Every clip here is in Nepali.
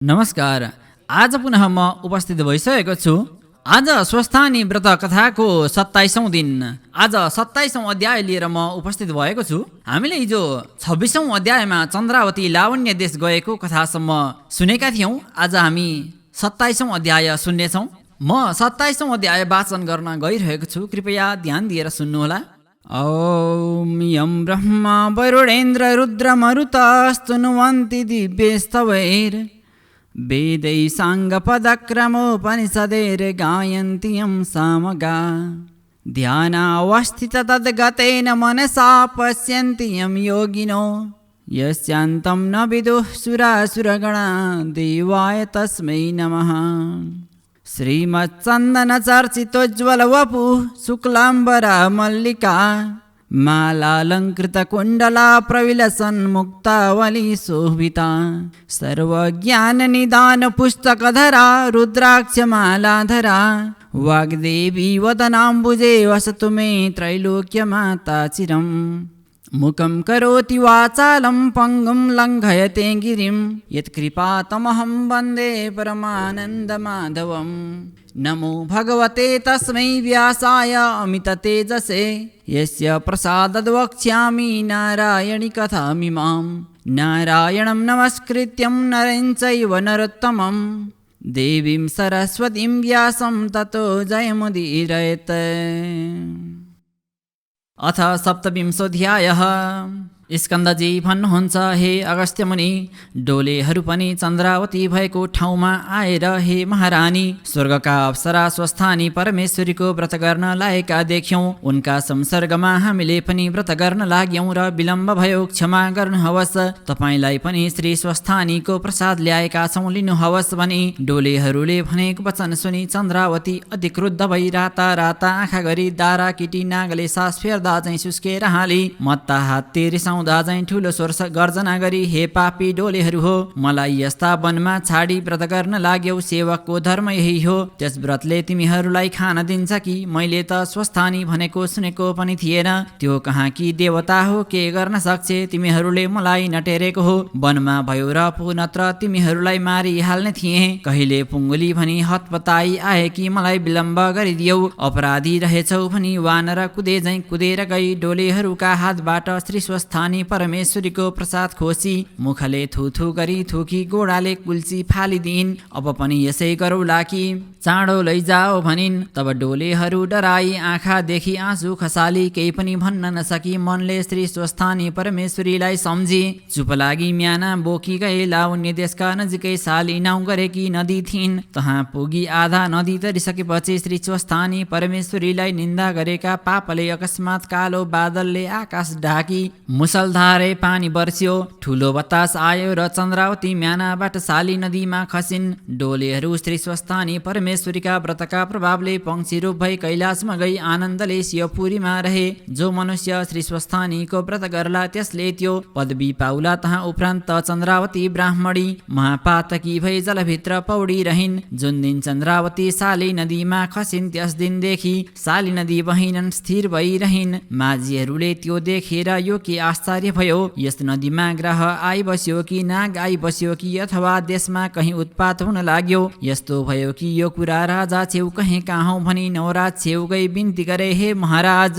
नमस्कार। आज पुनः म उपस्थित भइसकेको छु। आज स्वस्थानी व्रत कथाको 27औं दिन। आज 27औं अध्याय लिएर म उपस्थित भएको छु। हामीले हिजो 26औं अध्यायमा चन्द्रावती लावण्य देश गएको कथासम्म सुनेका थियौं। आज हामी 27औं अध्याय सुन्नेछौं। म 27औं अध्याय वाचन गर्न गइरहेको छु। कृपया ध्यान दिएर सुन्नुहोला। ॐ यं ब्रह्मा वरुणेन्द्र रुद्रमरुतस्तुनुवन्ति दिव्यैस्तवैर् वेदै साङ्गपदक्रमोपनिषदैर्गायन्ति यं सामगा ध्यानावस्थित तद्गतेन मनसा पश्यन्ति यं योगिनो यस्यान्तं न विदुः सुरासुरगणा देवाय तस्मै नमः। श्रीमच्चन्दनचर्चितोज्ज्वलवपुः शुक्लाम्बरा मल्लिका मालालङ्कृतकुण्डला प्रविलसन्मुक्तावली शोभिता सर्वज्ञाननिदानपुस्तकधरा रुद्राक्षमालाधरा वाग्देवी वदनाम्बुजे वसतु मे त्रैलोक्यमाता चिरम्। मुखं करोति वाचालं पङ्गुं लङ्घयते गिरिं यत्कृपातमहं वन्दे परमानन्दमाधवम्। नमो भगवते तस्मै व्यासाय अमिततेजसे यस्य प्रसादाद् वक्ष्यामि नारायणी कथामिमाम्। नारायणं नमस्कृत्यं नरं चैव नरोत्तमं देवीं सरस्वतीं व्यासं ततो जयमुदीरयेत्। अथ सप्तविंशोऽध्यायः। स्कन्दजी भन्नुहुन्छ, हे अगस्त्य मुनि, डोलेहरू पनि चन्द्रावती भएको ठाउँमा आएर हे महारानी, स्वर्गका अप्सरा स्वस्थानी परमेश्वरीको व्रत गर्न लागेका देख्यौं। उनका संसर्गमा हामीले पनि व्रत गर्न लाग्यौं र विलम्ब भयो, क्षमा गर्नुहोस्। तपाईलाई पनि श्री स्वस्थानीको प्रसाद ल्याएका छौं, लिनुहोस् भनी डोलेहरूले भनेको वचन सुनि चन्द्रावती अति क्रुद्ध भई राता राता आँखा गरी दारा किटी नागले सास फेर्दा चाहिँ सुस्केर हाली मत्ता हात्ती रिसाउँदा चाहिँ ठुलो स्वर गर्जना गरी, हे पापी डोलेहरू हो, मलाई यस्ता वनमा छाडी व्रत गर्न लाग्यौ। सेवकको धर्म यही हो। त्यस व्रतले तिमीहरूलाई खान दिन्छ कि? मैले त स्वस्थानी भनेको सुनेको पनि थिएन। त्यो कहाँ कि देवता हो, के गर्न सक्छ? तिमीहरूले मलाई नटेरेको हो। वनमा भयो र पो नत्र तिमीहरूलाई मारिहाल्ने थिए। कहिले पुङ्गुली भनी हतपताई आए कि मलाई विलम्ब गरिदियौ। अपराधी रहेछौ भनी वानर कुदेर गई डोलेहरूका हातबाट श्री स्वस्थानी परमेश्वरीको प्रसाद खोसी मुखले थुथु गरी थुकी गोडाले कुल्ची फालिदिन्। अब पनि यसै गरौला कि चाँडो लैजाओ भनिन्। तब डोलेहरू डराई आँखादेखि आँसु खसाली केही पनि भन्न नसकी मनले श्री स्वस्थानी परमेश्वरीलाई सम्झी चुप लागि म्याना बोकी गए। लावण्य देशका नजिकै साली नाउँ गरेकी नदी थिइन्। तहाँ पुगी आधा नदी तरिसकेपछि श्री स्वस्थानी परमेश्वरीलाई निन्दा गरेका पापले अकस्मात कालो बादलले आकाश ढाकी मुसलधारे पानी बर्स्यो। ठुलो बतास आयो र चन्द्रावती म्यानाबाट साली नदीमा खसिन्। डोलेहरू श्री स्वस्थानी परमेश्वरीका व्रतका प्रभावले पंक्षी रूप भई कैलाशमा गई आनन्दले शिवपुरीमा रहे। जो मनुष्य श्री स्वस्थानीको व्रत गर्ला त्यसले त्यो पदवी पाउला। तहाँ उपरान्त चन्द्रावती ब्राह्मणी महापातकी भई जलभित्र पौडी रहिन्। जुन दिन चन्द्रावती साली नदीमा खसिन् त्यस दिनदेखि साली नदी बहिनन् स्थिर भइरहिन्। माझीहरूले त्यो देखेर यो के आश्चर्य भयो, यस नदीमा ग्रह आइबस्यो कि नाग आइबस्यो कि अथवा देशमा कहीँ उत्पात हुन लाग्यो? यस्तो भयो कि यो कुरा राजा छेउ कहीँ कहाँ हौ भनी नवराज छेउ गई बिन्ती गरे, हे महाराज,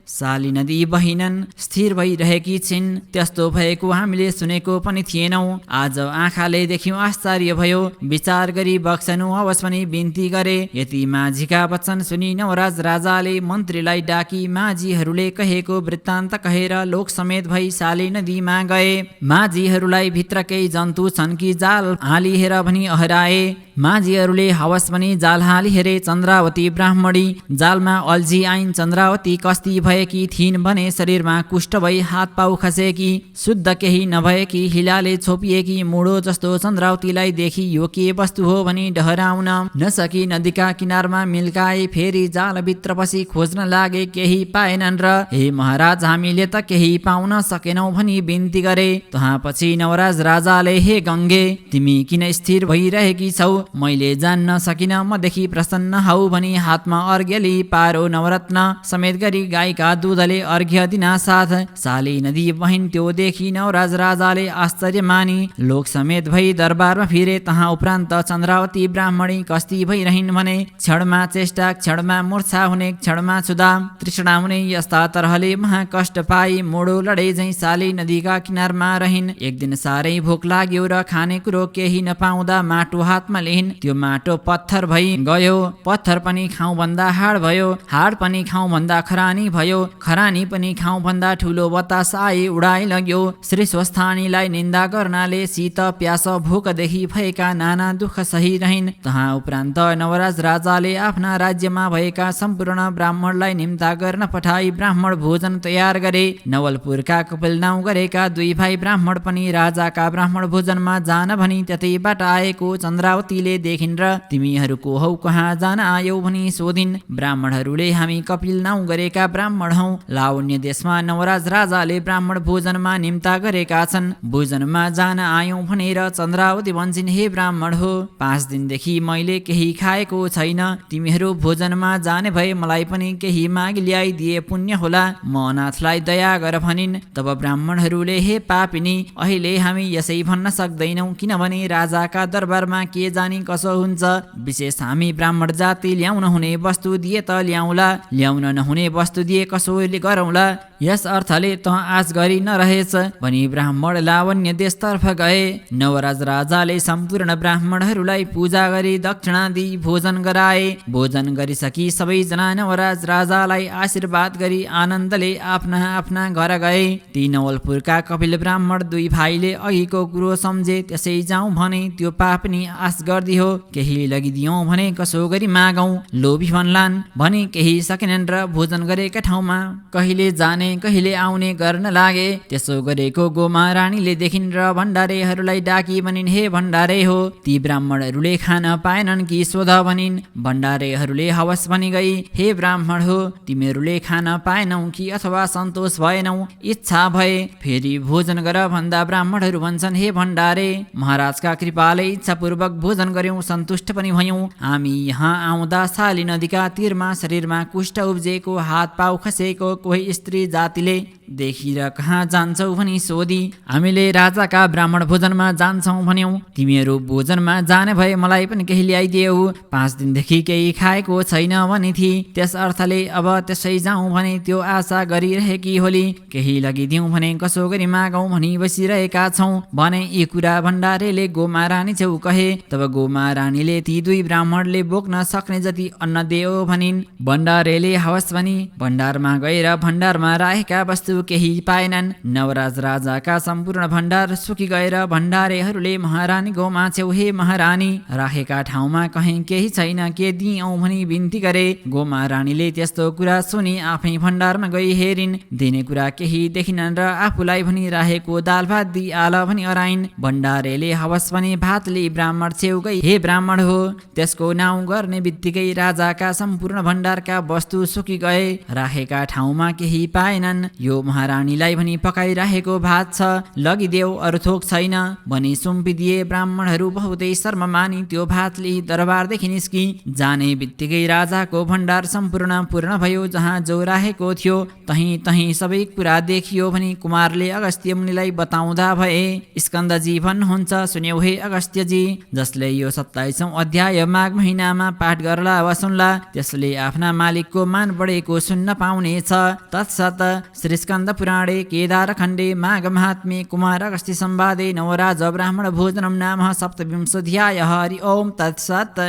साली नदी बहिनन् स्थिर भइरहेकी छिन्। त्यस्तो भएको हामीले सुनेको पनि थिएनौं। आज आँखाले देख्यौं, आश्चर्य भयो। विचार गरी बक्सनु होस् भनी बिन्ती गरे। यति माझीका वचन सुनि नवराज राजाले मन्त्रीलाई डाकी माझीहरूले कहेको वृत्तान्त कहेर लोक समेत भई साली नदीमा गए। माझीहरूलाई भित्र केही जन्तु छन् कि जाल हालिहेर भनी अहराए। माझीहरूले हवस भनी जाल हालिहेरे। चन्द्रावती ब्राह्मणी जालमा अल्झी आइन्। चन्द्रावती कस्ती भएकी थिइन् भने शरीरमा कुष्ठ भई हात पाउ खसेकी, शुद्ध केही नभएकी, हिलाले छोपिएकी मुडो जस्तो चन्द्रावतीलाई देखि यो के वस्तु हो भनी डहराउन नसकी नदीका किनारमा मिल्काए। फेरि जालभित्र पसी खोज्न लागे, केही पाएनन् र हे महाराज, हामीले त केही पाउन सकेनौं भनी बिन्ती गरे। तहाँ पछि नवराज राजाले, हे गङ्गे, तिमी किन स्थिर भइरहेकी छौ? मैले जान्न सकिन मदेखि प्रसन्न हौ भनी हातमा अर्घ्य लिई पारो नवरत्न समेत गरी गाईका दुधले अर्घ्य दिना साथ साली नदी बहिन्थ्यो देखि नवराज राजाले आश्चर्य मानी लोक समेत भई दरबारमा फिरे। तहाँ उपरान्त चन्द्रावती ब्राह्मणी कस्ती भइरहन् भने क्षणमा चेष्टा क्षणमा मूर्छा हुने क्षणमा छुदा तृष्णा हुने यस्ता तरहले महाकष्ट पाई मोडो लडे झैं साली नदीका किनारमा रहिन्। एक दिन साह्रै भोक लाग्यो र खाने कुरो केही नपाउँदा माटो हातमा लिइन्। त्यो माटो पत्थर भई गयो, पत्थर पनि खाउँ भन्दा हाड भयो, हाड पनि खाउँ भन्दा खरानी भयो, खरानी पनि खाउँ भन्दा ठुलो बतास आई उडाइ लग्यो। श्री स्वस्थानीलाई निन्दा गर्नाले शीत प्यास भोकदेखि भएका नाना दुःख सही रहिन्। तहाँ उपरान्त नवराज राजाले आफ्ना राज्यमा भएका सम्पूर्ण ब्राह्मणलाई निम्ता गर्न पठाई ब्राह्मण भोजन तयार गरे। नवलपुरका कपिलनाउ गरेका 2 भाइ ब्राह्मण पनि राजाका ब्राह्मण भोजनमा जान भनी त्यतैबाट आएको चन्द्रावतीले देखिन् र तिमीहरूको हौ कहाँ जान आयौ भनी सोधिन्। ब्राह्मणहरूले हामी कपिलनाउ गरेका ब्राह्मण हौ, लावण्य देशमा नवराज राजाले ब्राह्मण भोजनमा निम्ता गरेका छन्, भोजनमा जान आयौं भनेर चन्द्रावती भन्छन्। हे ब्राह्मण हो, 5 दिनदेखि मैले केही खाएको छैन, तिमीहरू भोजनमा जाने भए मलाई पनि केही मागी ल्याइदिए पुण्य होला, म अनाथलाई दया गर भनिन्। तब ब्राह्मणहरूले हे पापिनी, अहिले हामी यसै भन्न सक्दैनौँ, किनभने राजाका दरबारमा के जानी कसो हुन्छ। विशेष हामी ब्राह्मण जाति ल्याउन हुने वस्तु दिए त ल्याउला, ल्याउन नहुने वस्तु दिए कसोले गरौँला। यस अर्थले त आश गरी नरहेछ भनी ब्राह्मण लावण्य देशतर्फ गए। नवराज राजाले सम्पूर्ण ब्राह्मणहरूलाई पूजा गरी दक्षिणा दिई भोजन गराए। भोजन गरिसकी सबैजना नवराज राजालाई आशीर्वाद गरी आनन्दले आफ्ना आफ्ना घर गए। ती नवलपुरका कपिल ब्राह्मण 2 भाइले अघिको कुरो सम्झे, त्यसै जाउँ भने त्यो पापनी आश गर्दियो, केही लगिदियौँ भने कसो गरी मागौँ, लोभी भन्लान् भने केही सकेनन् र भोजन गरेका ठाउँमा कहिले जाने कहिले आउने गर्न लागे। त्यसो गरेको गोमा रानीले देखिन् र भण्डारेहरूलाई डाकी भनिन्, हे भण्डारे हो, ती ब्राह्मणहरूले खान पाएनन् कि सोध भनिन्। भण्डारेहरूले हवस भनी गई, हे ब्राह्मण हो, तिमीहरूले खान पाएनौ कि अथवा सन्तोष भएनौ, इच्छा भए फेरि भोजन गर भन्दा ब्राह्मणहरू भन्छन्, हे भण्डारे, महाराजका कृपाले इच्छापूर्वक भोजन गर्यौं, सन्तुष्ट पनि भयौं। हामी यहाँ आउँदा साली नदीका तीरमा शरीरमा कुष्ठ उब्जेको, हात पाउ खसेको कोही स्त्री जातिले देखिर कहाँ जान्छौ भनी सोधी हामीले राजाका ब्राह्मण भोजनमा जान्छौँ भन्यौं। तिमीहरू भोजनमा जाने भए मलाई पनि केही ल्याइदियौ, 5 दिनदेखि केही खाएको छैन भने थिए। त्यस अर्थले अब त्यसै जाउँ भने त्यो आशा गरिरहेकी होली, केही लगिदिउँ भने कसो गरी मागौँ भनी बसिरहेका छौँ भने यी कुरा भण्डारेले गोमा रानी छेउ कहे। तब गोमा रानीले ती 2 ब्राह्मणले बोक्न सक्ने जति अन्न देऊ भनिन्। भण्डारेले हवस भनी भण्डारमा गएर भण्डारमा राखेका वस्तु केही पाएनन्। नवराज राजाका सम्पूर्ण भण्डार सुकी गएर भण्डारेहरूले महारानी गोमा छेउ, हे महारानी, राखेका ठाउँमा कहीँ केही छैन, के दियौँ भनी बिन्ती गरे। गोमा रानीले त्यस्तो कुरा सुनि आफै भण्डारमा गई हेरिन्, दिने कुरा केही देखिनन् र आफूलाई भनी राखेको दाल भात दिई आल भनी अराइन्। भण्डारेले हवस भनी भात लिई ब्राह्मण छेउ गई, हे ब्राह्मण हो, त्यसको नाउँ गर्ने बित्तिकै राजाका सम्पूर्ण भण्डारका वस्तु सुकी गए, राखेका ठाउँमा केही पाएनन्। यो महारानीलाई भनी पकाइराखेको भात छ, लगिदेऊ, अरू थोक छैन भनी सुम्पिदिए। ब्राह्मणहरू बहुतै शर्म मानी त्यो भात लिई दरबारदेखि निस्की। जाने बित्तिकै राजाको भण्डार सम्पूर्ण पूर्ण भयो, जहाँ जो राखेको थियो तहीँ तहीँ सबै कुरा देखियो भनी कुमारले अगस्त्य मुनिलाई बताउँदा भए। स्कन्दजी भन्नुहुन्छ, सुन्यौ हे अगस्त्यजी, जसले यो 27औं अध्याय माघ महिनामा पाठ गर्ला वा सुन्ला त्यसले आफ्ना मालिकको मान बढेको सुन्न पाउनेछ। तत्सत। श्री स्कन्द पुराणे केदार खण्डे माघ महात्म्ये कुमार अगस्त्य संवादे नवराज ब्राह्मण भोजनं नाम 27 हरि ओम तत्सत्।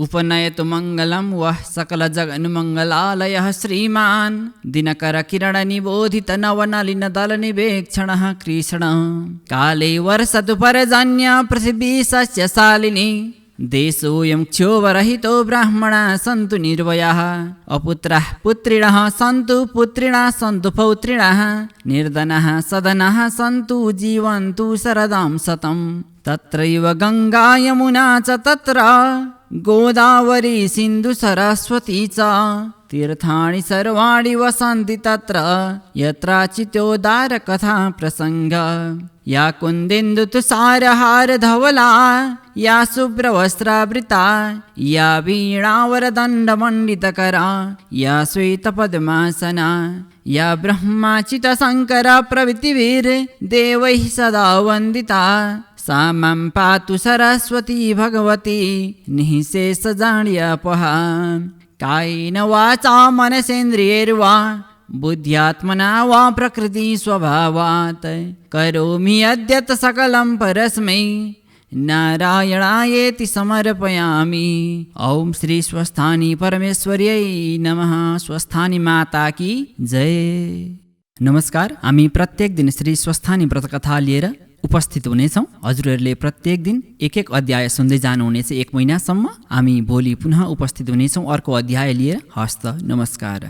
उपनयतु मङ्गलं वः सकल जगन्मङ्गलालयः श्रीमान् दिनकर किरण निबोधित नवनलिन दल निवेक्षणः कृष्ण काले वर्षतु पर्जन्य पृथिवी सस्यशालिनी देशोऽयं क्षोभरहितो ब्राह्मणा सन्तु निर्भयाः अपुत्राः पुत्रिणः सन्तु पुत्रिणः सन्तु पौत्रिणः निर्धनः सदनः सन्तु जीवन्तु शरदां शतं तत्रैव गङ्गा यमुना च तत्र गोदावरी सिन्धु सरस्वती च तीर्थानि सर्वाणि वसन्ति तत्र यत्राचित्योदार कथा प्रसङ्ग या कुन्देन्दु तुषारहार धवला या शुभ्रवस्त्रावृता या वीणावरदण्डमण्डितकरा या श्वेतपद्मासना या ब्रह्माच्युतशङ्करा प्रभृतिभिर्देवैः सदा वन्दिता सा मां पातु सरस्वती भगवती निःशेषजाड्यापहा कायेन वाचा मनसेन्द्रियैर्वा बुद्ध्यात्मना वा प्रकृतिस्वभावात् करोमि यद्यत् सकलं परस्मै नारायणायेति समर्पयामि। ओम श्री स्वस्थानी परमेश्वर्यै नमः। स्वस्थानी माता की जय। नमस्कार, हामी प्रत्येक दिन श्री स्वस्थानी व्रतकथा लिएर उपस्थित हुनेछौँ। हजुरहरूले प्रत्येक दिन एक अध्याय सुन्दै जानुहुनेछ 1 महिनासम्म। हामी भोलि पुनः उपस्थित हुनेछौँ अर्को अध्याय लिएर। हस्त नमस्कार।